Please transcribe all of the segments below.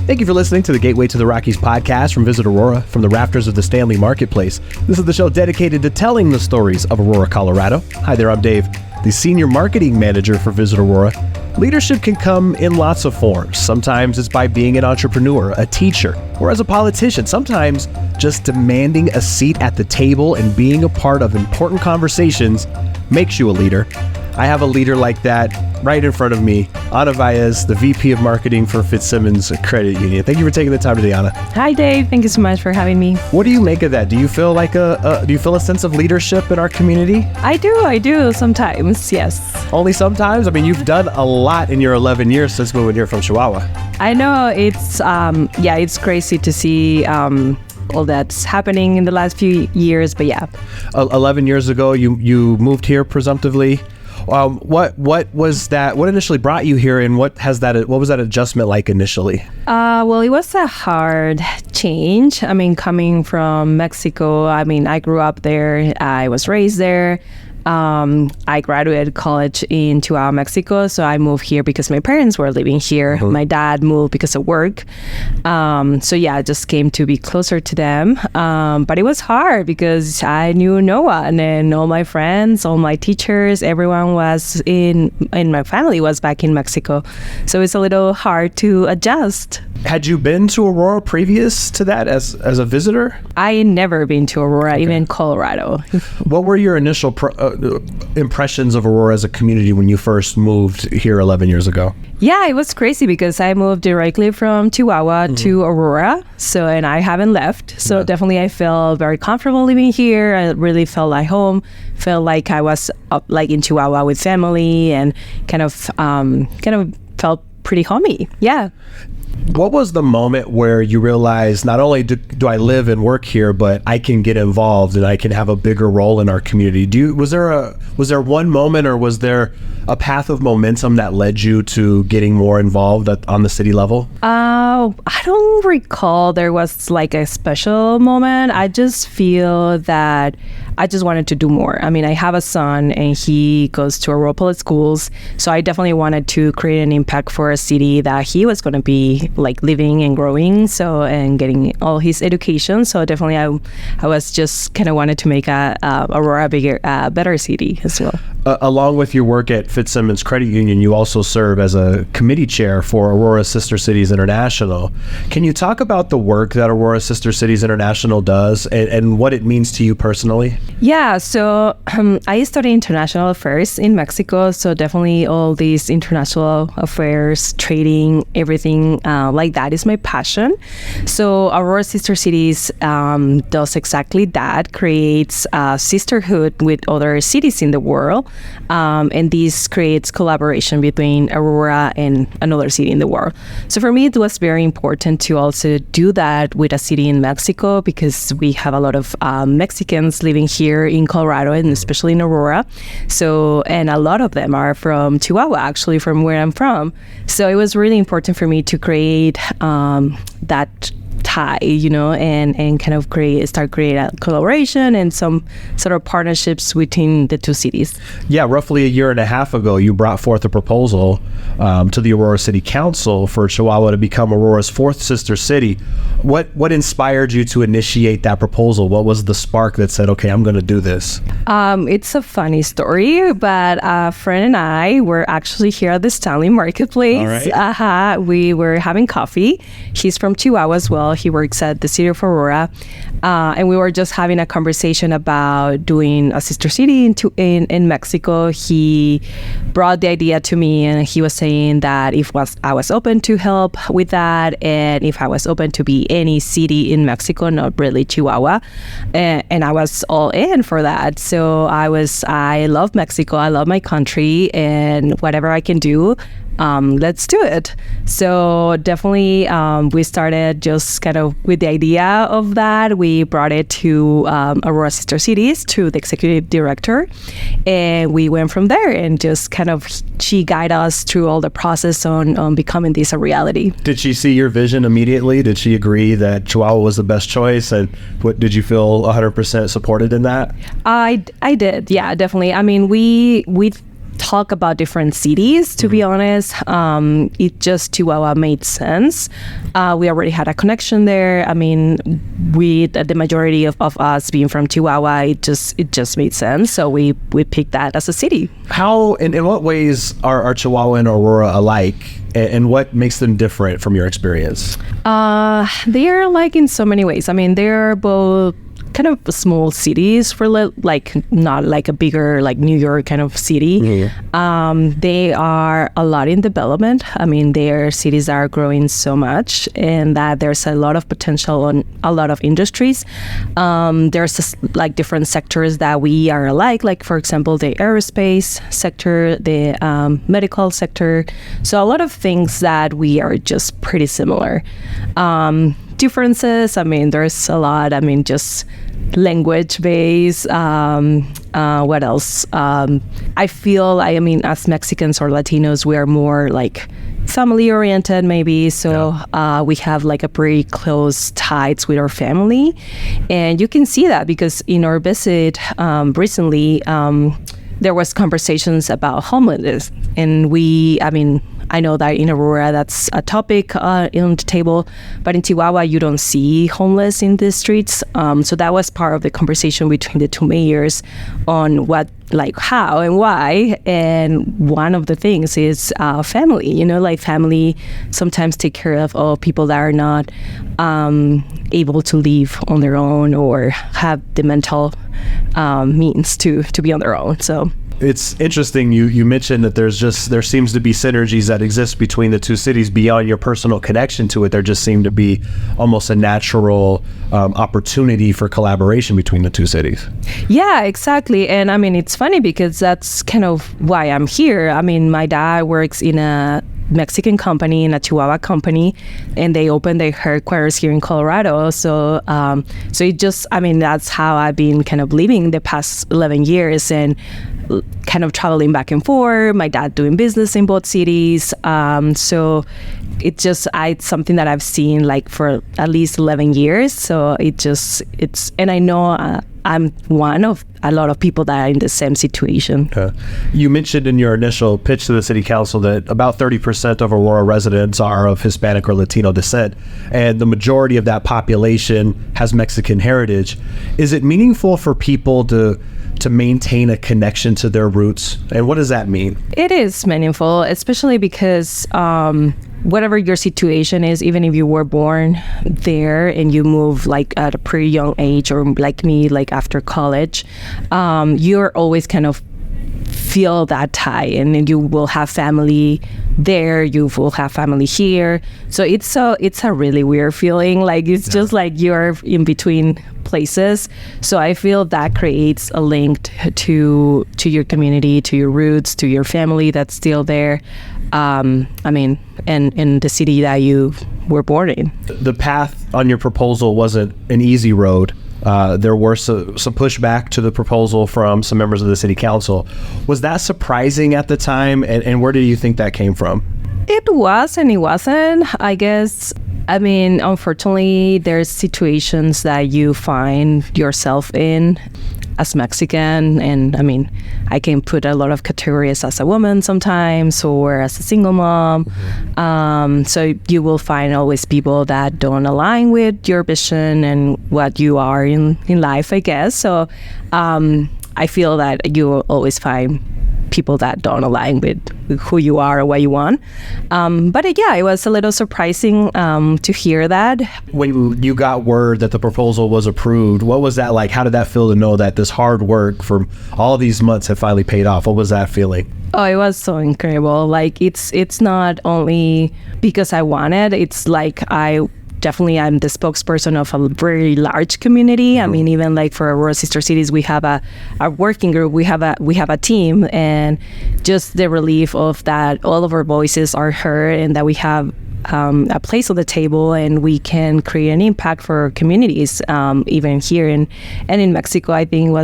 Thank you for listening to the Gateway to the Rockies podcast from Visit Aurora from the rafters of the Stanley Marketplace. This is the show dedicated to telling the stories of Aurora, Colorado. Hi there, I'm Dave, the Senior Marketing Manager for Visit Aurora. Leadership can come in lots of forms. Sometimes it's by being an entrepreneur, a teacher, or as a politician. Sometimes just demanding a seat at the table and being a part of important conversations makes you a leader. I have a leader like that right in front of me, Ana Valles, the VP of Marketing for Fitzsimons Credit Union. Thank you for taking the time today, Ana. Hi, Dave. Thank you so much for having me. What do you make of that? Do you feel like do you feel a sense of leadership in our community? I do sometimes, yes. Only sometimes? I mean, you've done a lot in your 11 years since moving here from Chihuahua. I know it's crazy to see all that's happening in the last few years, but yeah. 11 years ago, you moved here presumptively. What was that? What initially brought you here, and what was that adjustment like initially? Well, it was a hard change. I mean, coming from Mexico, I grew up there. I was raised there. I graduated college in Chihuahua, Mexico, so I moved here because my parents were living here. Mm-hmm. My dad moved because of work. So yeah, I just came to be closer to them. But it was hard because I knew no one, and all my friends, all my teachers, everyone was in my family was back in Mexico. So it's a little hard to adjust. Had you been to Aurora previous to that as a visitor? I had never been to Aurora, even Colorado. What were your initial impressions of Aurora as a community when you first moved here 11 years ago? Yeah, it was crazy because I moved directly from Chihuahua to Aurora, and I haven't left. So definitely I felt very comfortable living here. I really felt like home, felt like I was like in Chihuahua with family, and kind of felt pretty homey. Yeah. What was the moment where you realized not only do I live and work here, but I can get involved and I can have a bigger role in our community? Was there one moment, or was there a path of momentum that led you to getting more involved on the city level? I don't recall there was like a special moment. I just feel that I just wanted to do more. I mean, I have a son and he goes to Aurora Public Schools, so I definitely wanted to create an impact for a city that he was going to be like living and growing, and getting all his education. So definitely I was just kind of wanted to make Aurora a better city as well. Along with your work at Fitzsimons Credit Union, you also serve as a committee chair for Aurora Sister Cities International. Can you talk about the work that Aurora Sister Cities International does and what it means to you personally? Yeah, so I studied international affairs in Mexico, so definitely all these international affairs, trading, everything like that is my passion. So Aurora Sister Cities does exactly that, creates a sisterhood with other cities in the world, and this creates collaboration between Aurora and another city in the world. So for me, it was very important to also do that with a city in Mexico, because we have a lot of Mexicans living here in Colorado, and especially in Aurora. So, and a lot of them are from Chihuahua, actually, from where I'm from. So it was really important for me to create that tie, and kind of start create a collaboration and some sort of partnerships between the two cities. Yeah, roughly a year and a half ago, you brought forth a proposal to the Aurora City Council for Chihuahua to become Aurora's fourth sister city. What inspired you to initiate that proposal? What was the spark that said, okay, I'm going to do this? It's a funny story, but a friend and I were actually here at the Stanley Marketplace. All right. We were having coffee. He's from Chihuahua as well. He works at the city of Aurora. And we were just having a conversation about doing a sister city in Mexico. He brought the idea to me, and he was saying that I was open to help with that, and if I was open to be any city in Mexico, not really Chihuahua, and I was all in for that. So I love Mexico, I love my country, and whatever I can do, let's do it. So definitely we started just kind of with the idea of that. We brought it to Aurora Sister Cities, to the executive director, and we went from there, and just kind of she guided us through all the process on becoming this a reality. Did she see your vision immediately? Did she agree that Chihuahua was the best choice? And what did you feel 100% supported in that? I did, yeah, definitely. I mean, we talk about different cities, to be honest. It just Chihuahua made sense. We already had a connection there. I mean, the majority of us being from Chihuahua, it just made sense. So we picked that as a city. How, in what ways are Chihuahua and Aurora alike? And what makes them different from your experience? They are alike in so many ways. I mean, they're both kind of small cities for like not like a bigger like New York kind of city. They are a lot in development. I mean, their cities are growing so much, and that there's a lot of potential on a lot of industries. There's just, like different sectors that we are alike, like for example the aerospace sector, the medical sector. So a lot of things that we are just pretty similar. Differences, I mean, there's a lot. I mean, just language based. What else? I feel, I mean, as Mexicans or Latinos, we are more like family oriented maybe. So we have like a pretty close ties with our family. And you can see that because in our visit recently, there was conversations about homelessness. And I know that in Aurora, that's a topic on the table, but in Chihuahua, you don't see homeless in the streets. So that was part of the conversation between the two mayors on what, like how and why. And one of the things is family, like family sometimes take care of all people that are not able to live on their own or have the mental means to be on their own. So it's interesting you mentioned that there seems to be synergies that exist between the two cities beyond your personal connection to it. There just seemed to be almost a natural opportunity for collaboration between the two cities. Yeah, exactly. And I mean, it's funny because that's kind of why I'm here. I mean, my dad works in a Mexican company, in a Chihuahua company, and they opened their headquarters here in Colorado. So it just, I mean, that's how I've been kind of living the past 11 years and kind of traveling back and forth, my dad doing business in both cities. So it's just, it's something that I've seen like for at least 11 years. So and I know I'm one of a lot of people that are in the same situation. You mentioned in your initial pitch to the city council that about 30% of Aurora residents are of Hispanic or Latino descent, and the majority of that population has Mexican heritage. Is it meaningful for people to maintain a connection to their roots? And what does that mean? It is meaningful, especially because whatever your situation is, even if you were born there and you move like at a pretty young age, or like me, like after college, you're always kind of feel that tie, and you will have family there, you will have family here. So it's a really weird feeling. Like it's just like you're in between places. So I feel that creates a link to your community, to your roots, to your family that's still there. I mean, and in the city that you were born in. The path on your proposal wasn't an easy road. There were some pushback to the proposal from some members of the city council. Was that surprising at the time? And where do you think that came from? It was and it wasn't, I guess. I mean, unfortunately, there's situations that you find yourself in as Mexican, and I mean, I can put a lot of categories as a woman sometimes, or as a single mom. So you will find always people that don't align with your vision and what you are in life, I guess. So I feel that you will always find people that don't align with who you are or what you want. But it was a little surprising to hear that. When you got word that the proposal was approved, what was that like? How did that feel to know that this hard work for all these months had finally paid off? What was that feeling? Oh, it was so incredible. Like it's not only because I wanted, it's like I'm the spokesperson of a very large community. I mean, even like for Aurora Sister Cities, we have a working group, we have a team, and just the relief of that all of our voices are heard and that we have a place on the table and we can create an impact for communities, even here and in Mexico. I think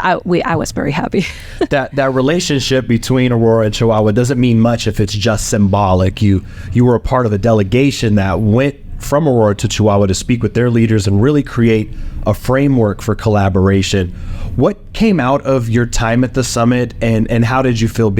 I was very happy. that relationship between Aurora and Chihuahua doesn't mean much if it's just symbolic. You were a part of a delegation that went from Aurora to Chihuahua to speak with their leaders and really create a framework for collaboration. What came out of your time at the summit, and how did you feel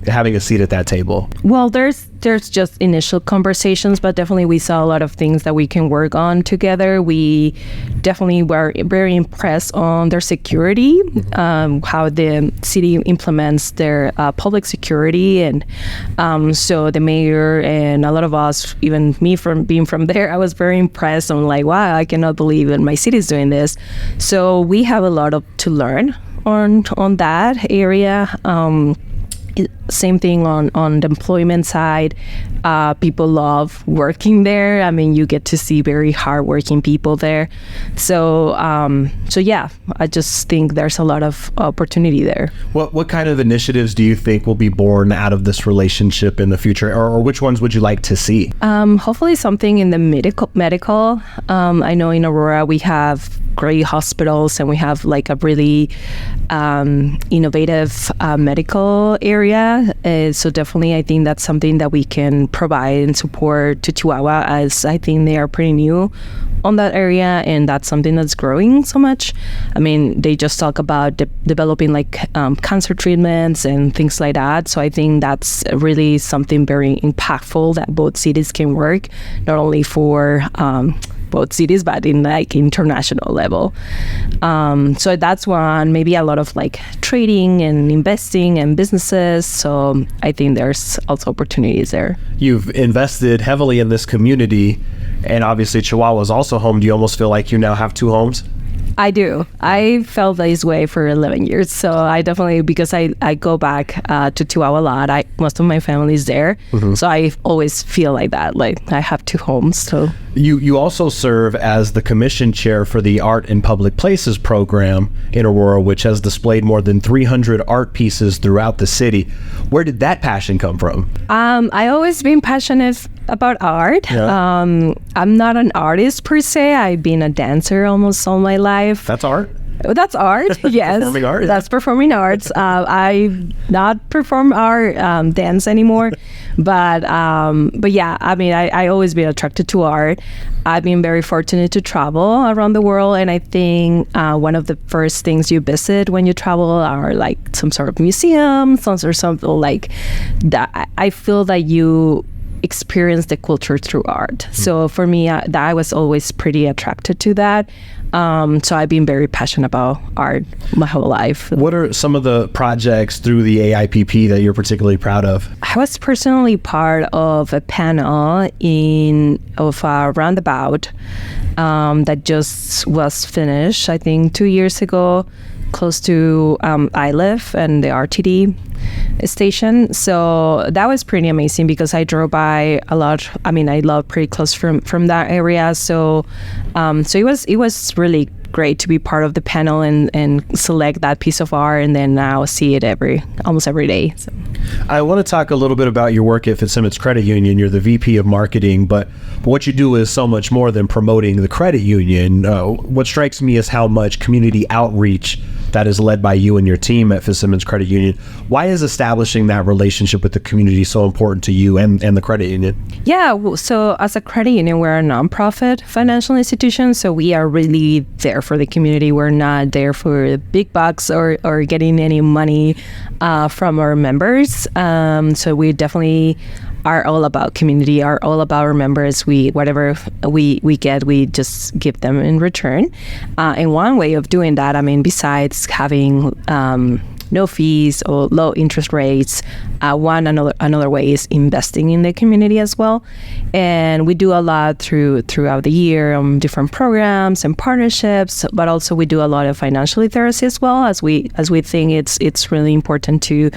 having a seat at that table? Well, there's just initial conversations, but definitely we saw a lot of things that we can work on together. We definitely were very impressed on their security, how the city implements their public security, and so the mayor and a lot of us, even me from being from there, I was very impressed. I'm like, wow, I cannot believe that my city is doing this. So we have a lot to learn on that area. Same thing on the employment side. People love working there. I mean, you get to see very hardworking people there. So yeah, I just think there's a lot of opportunity there. What kind of initiatives do you think will be born out of this relationship in the future, or which ones would you like to see? Hopefully something in the medical. I know in Aurora we have great hospitals and we have like a really innovative medical area. So definitely I think that's something that we can provide and support to Chihuahua, as I think they are pretty new on that area, and that's something that's growing so much. I mean, they just talk about developing like cancer treatments and things like that. So I think that's really something very impactful that both cities can work, not only for both cities, but in like international level. So that's one, maybe a lot of like trading and investing and businesses. So I think there's also opportunities there. You've invested heavily in this community, and obviously Chihuahua is also home. Do you almost feel like you now have two homes? I do. I felt this way for 11 years. So I definitely, because I go back to Chihuahua a lot. Most of my family is there. Mm-hmm. So I always feel like that, like I have two homes. So you also serve as the commission chair for the Art in Public Places program in Aurora, which has displayed more than 300 art pieces throughout the city. Where did that passion come from? I always been passionate about art. Yeah. I'm not an artist per se. I've been a dancer almost all my life. That's art? That's art, yes. Performing art? That's performing arts. I not perform art, dance anymore. But yeah, I mean, I always been attracted to art. I've been very fortunate to travel around the world, and I think one of the first things you visit when you travel are like some sort of museum, or something like that. I feel that you experience the culture through art. So for me, I was always pretty attracted to that. So I've been very passionate about art my whole life. What are some of the projects through the AIPP that you're particularly proud of? I was personally part of a panel of a roundabout that just was finished, I think 2 years ago, close to I live and the RTD station. So that was pretty amazing because I drove by a lot. I mean, I live pretty close from that area. So it was really great to be part of the panel and select that piece of art, and then now see it almost every day. So. I want to talk a little bit about your work at Fitzsimons Credit Union. You're the VP of Marketing, but what you do is so much more than promoting the credit union. What strikes me is how much community outreach that is led by you and your team at Fitzsimons Credit Union. Why is establishing that relationship with the community so important to you and the credit union? Yeah, so as a credit union, we're a nonprofit financial institution, so we are really there for the community. We're not there for big bucks or getting any money from our members. So we definitely are all about community, are all about our members. Whatever we get, we just give them in return. And one way of doing that, I mean, besides having no fees or low interest rates, another way is investing in the community as well. And we do a lot throughout the year, different programs and partnerships, but also we do a lot of financial literacy as well, as we think it's really important to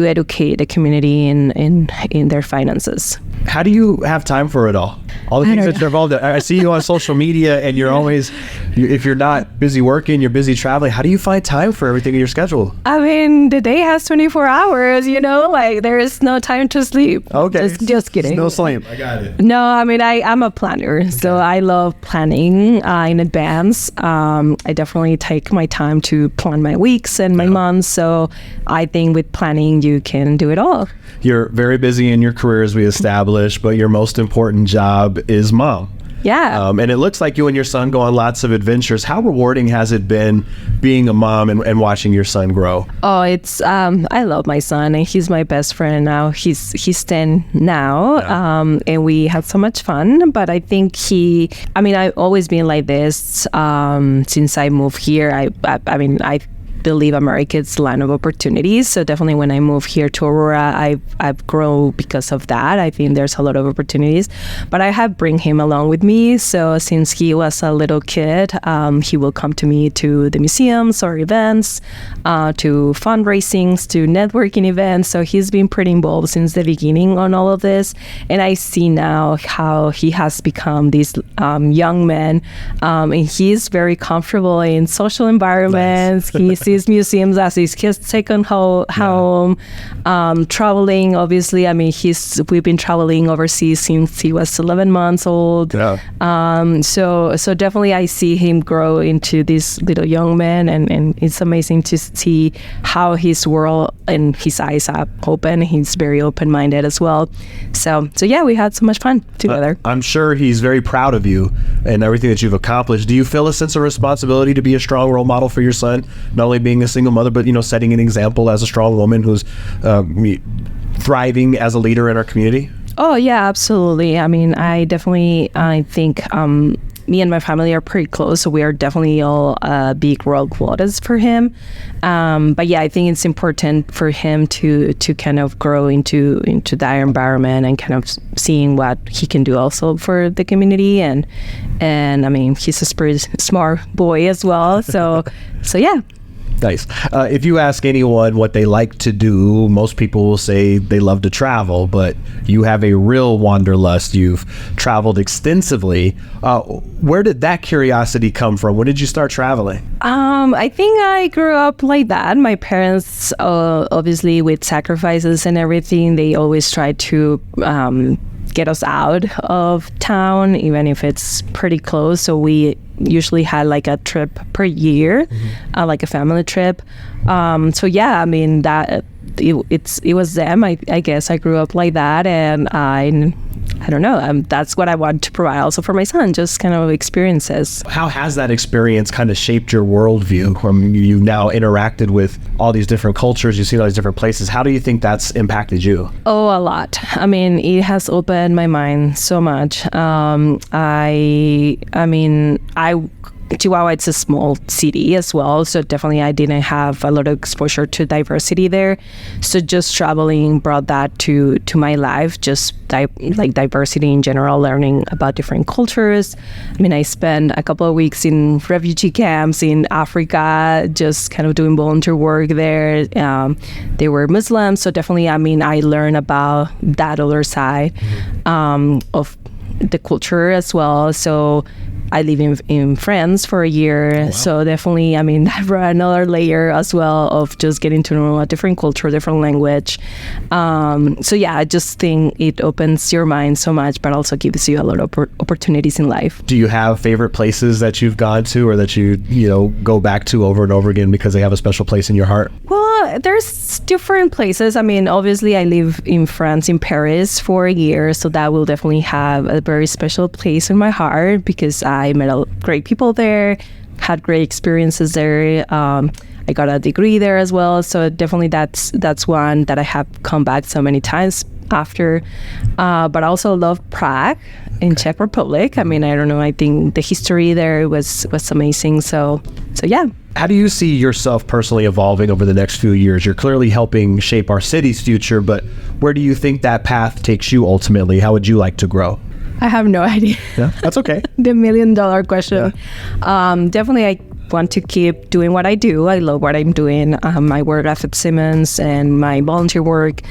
educate the community in their finances. How do you have time for it all? All the things that you're involved in. I see you on social media, and you're always, if you're not busy working, you're busy traveling. How do you find time for everything in your schedule? I mean, the day has 24 hours, like there is no time to sleep. Okay. Just kidding. No sleep. I got it. No, I mean, I'm a planner, okay. So I love planning in advance. I definitely take my time to plan my weeks and my months. So I think with planning, you can do it all. You're very busy in your career, as we established, but your most important job is mom. Yeah. And it looks like you and your son go on lots of adventures. How rewarding has it been being a mom and watching your son grow? Oh, it's I love my son, and he's my best friend now. He's 10 now, and we had so much fun. But I think I've always been like this since I moved here. I believe America is the land of opportunities. So definitely when I moved here to Aurora, I've grown because of that. I think there's a lot of opportunities, but I have bring him along with me. So since he was a little kid, he will come to me to the museums or events, to fundraisings, to networking events. So he's been pretty involved since the beginning on all of this. And I see now how he has become this young man, and he's very comfortable in social environments. Nice. He sees museums as his second home. Traveling, obviously, we've been traveling overseas since he was 11 months old. So definitely I see him grow into this little young man, and it's amazing to see how his world and his eyes are open. He's very open-minded as well. So yeah, we had so much fun together. I'm sure he's very proud of you and everything that you've accomplished. Do you feel a sense of responsibility to be a strong role model for your son, not only being a single mother, but setting an example as a strong woman who's thriving as a leader in our community? Oh yeah, absolutely. I think me and my family are pretty close, so we are definitely all big role models for him. But yeah, I think it's important for him to kind of grow into that environment and kind of seeing what he can do also for the community. And he's a pretty smart boy as well. So yeah. Nice. If you ask anyone what they like to do, most people will say they love to travel, but you have a real wanderlust. You've traveled extensively. Where did that curiosity come from? When did you start traveling? I think I grew up like that. My parents, obviously with sacrifices and everything, they always tried to get us out of town, even if it's pretty close. So we usually had like a trip per year, like a family trip. So yeah, that it was them. I guess I grew up like that, and I don't know. That's what I want to provide also for my son, just kind of experiences. How has that experience kind of shaped your worldview? You now interacted with all these different cultures, you've seen all these different places. How do you think that's impacted you? Oh, a lot. It has opened my mind so much. Chihuahua, it's a small city as well, so definitely I didn't have a lot of exposure to diversity there. So just traveling brought that to my life, just diversity in general, learning about different cultures. I spent a couple of weeks in refugee camps in Africa, just kind of doing volunteer work there. They were Muslims, so definitely, I learned about that other side of the culture as well. So I live in France for a year. Oh, wow. So definitely, that brought another layer as well of just getting to know a different culture, different language. So yeah, I just think it opens your mind so much, but also gives you a lot of opportunities in life. Do you have favorite places that you've gone to or that you go back to over and over again because they have a special place in your heart? Well, there's different places. Obviously, I live in France, in Paris for a year, so that will definitely have a very special place in my heart because I met great people there, had great experiences there. I got a degree there as well, so definitely that's one that I have come back so many times after. But I also love Prague in Czech Republic. I don't know, I think the history there was amazing. So yeah. How do you see yourself personally evolving over the next few years? You're clearly helping shape our city's future, but where do you think that path takes you ultimately? How would you like to grow? I have no idea. Yeah, that's okay. The $1 million question. Yeah. Definitely, I want to keep doing what I do. I love what I'm doing. My work at Fitzsimons and my volunteer work.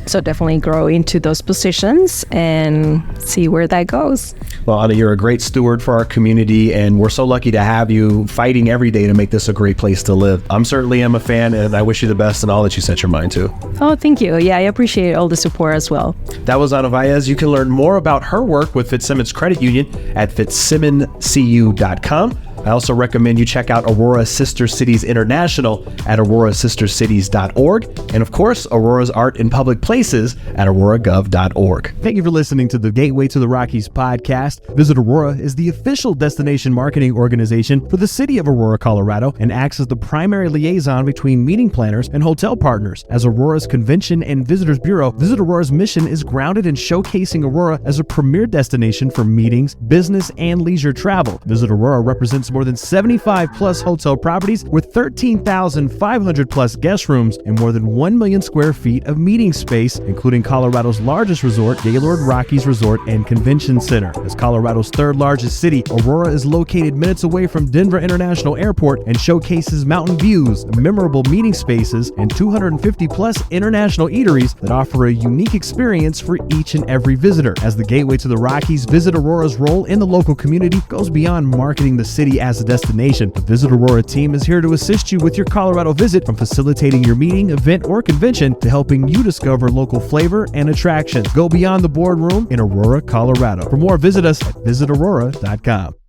So definitely grow into those positions and see where that goes. Well, Ana, you're a great steward for our community, and we're so lucky to have you fighting every day to make this a great place to live. I'm certainly am a fan, and I wish you the best in all that you set your mind to. Oh, thank you. Yeah, I appreciate all the support as well. That was Ana Valles. You can learn more about her work with Fitzsimons Credit Union at fitzsimoncu.com. I also recommend you check out Aurora Sister Cities International at aurorasistercities.org, and of course, Aurora's Art in Public Places at auroragov.org. Thank you for listening to the Gateway to the Rockies podcast. Visit Aurora is the official destination marketing organization for the city of Aurora, Colorado, and acts as the primary liaison between meeting planners and hotel partners. As Aurora's Convention and Visitors Bureau, Visit Aurora's mission is grounded in showcasing Aurora as a premier destination for meetings, business, and leisure travel. Visit Aurora represents more than 75 plus hotel properties with 13,500 plus guest rooms and more than 1 million square feet of meeting space, including Colorado's largest resort, Gaylord Rockies Resort and Convention Center. As Colorado's third largest city, Aurora is located minutes away from Denver International Airport and showcases mountain views, memorable meeting spaces, and 250 plus international eateries that offer a unique experience for each and every visitor. As the gateway to the Rockies, Visit Aurora's role in the local community goes beyond marketing the city as a destination. The Visit Aurora team is here to assist you with your Colorado visit, from facilitating your meeting, event, or convention to helping you discover local flavor and attractions. Go beyond the boardroom in Aurora, Colorado. For more, visit us at visitaurora.com.